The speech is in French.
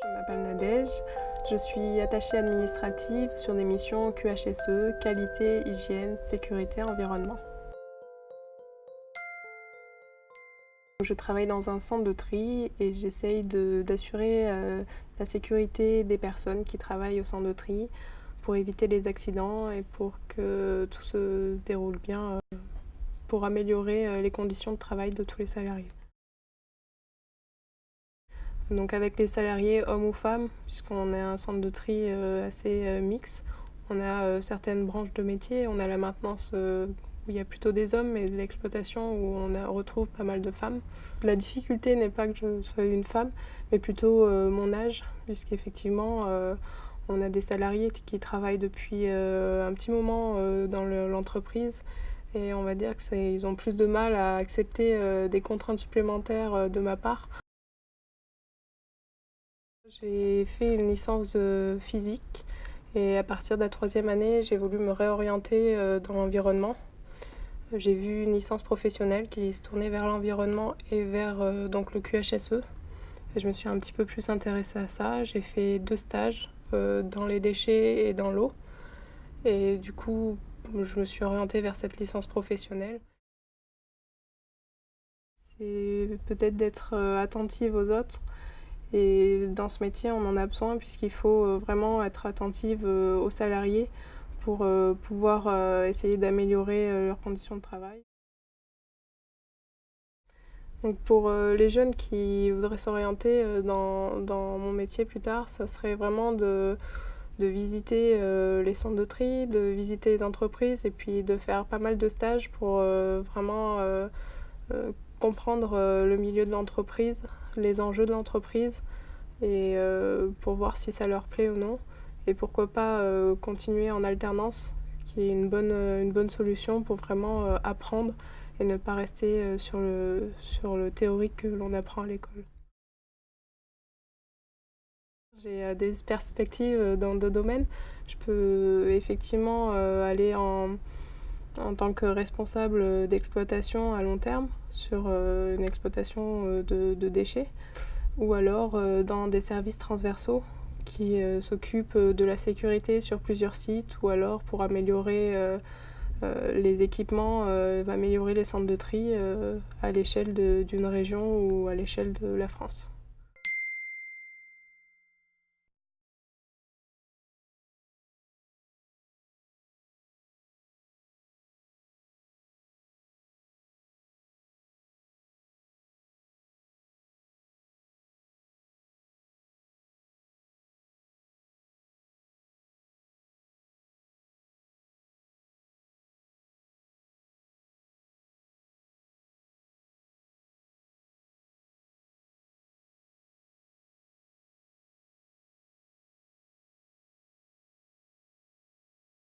Je m'appelle Nadège, je suis attachée administrative sur des missions QHSE, qualité, hygiène, sécurité, environnement. Je travaille dans un centre de tri et j'essaye d'assurer la sécurité des personnes qui travaillent au centre de tri pour éviter les accidents et pour que tout se déroule bien, pour améliorer les conditions de travail de tous les salariés. Donc avec les salariés hommes ou femmes, puisqu'on est un centre de tri assez mixte, on a certaines branches de métiers. On a la maintenance où il y a plutôt des hommes et de l'exploitation où on retrouve pas mal de femmes. La difficulté n'est pas que je sois une femme, mais plutôt mon âge, puisqu'effectivement on a des salariés qui travaillent depuis un petit moment dans l'entreprise. Et on va dire qu'ils ont plus de mal à accepter des contraintes supplémentaires de ma part. J'ai fait une licence de physique et à partir de la 3e année, j'ai voulu me réorienter dans l'environnement. J'ai vu une licence professionnelle qui se tournait vers l'environnement et vers donc le QHSE. Et je me suis un petit peu plus intéressée à ça. J'ai fait 2 stages dans les déchets et dans l'eau. Et du coup, je me suis orientée vers cette licence professionnelle. C'est peut-être d'être attentive aux autres. Et dans ce métier, on en a besoin puisqu'il faut vraiment être attentive aux salariés pour pouvoir essayer d'améliorer leurs conditions de travail. Donc pour les jeunes qui voudraient s'orienter dans mon métier plus tard, ça serait vraiment de visiter les centres de tri, de visiter les entreprises et puis de faire pas mal de stages pour vraiment comprendre le milieu de l'entreprise, les enjeux de l'entreprise et pour voir si ça leur plaît ou non. Et pourquoi pas continuer en alternance, qui est une bonne solution pour vraiment apprendre et ne pas rester sur le théorique que l'on apprend à l'école. J'ai des perspectives dans 2 domaines. Je peux effectivement aller en tant que responsable d'exploitation à long terme sur une exploitation de déchets ou alors dans des services transversaux qui s'occupent de la sécurité sur plusieurs sites ou alors pour améliorer les équipements, améliorer les centres de tri à l'échelle d'une région ou à l'échelle de la France.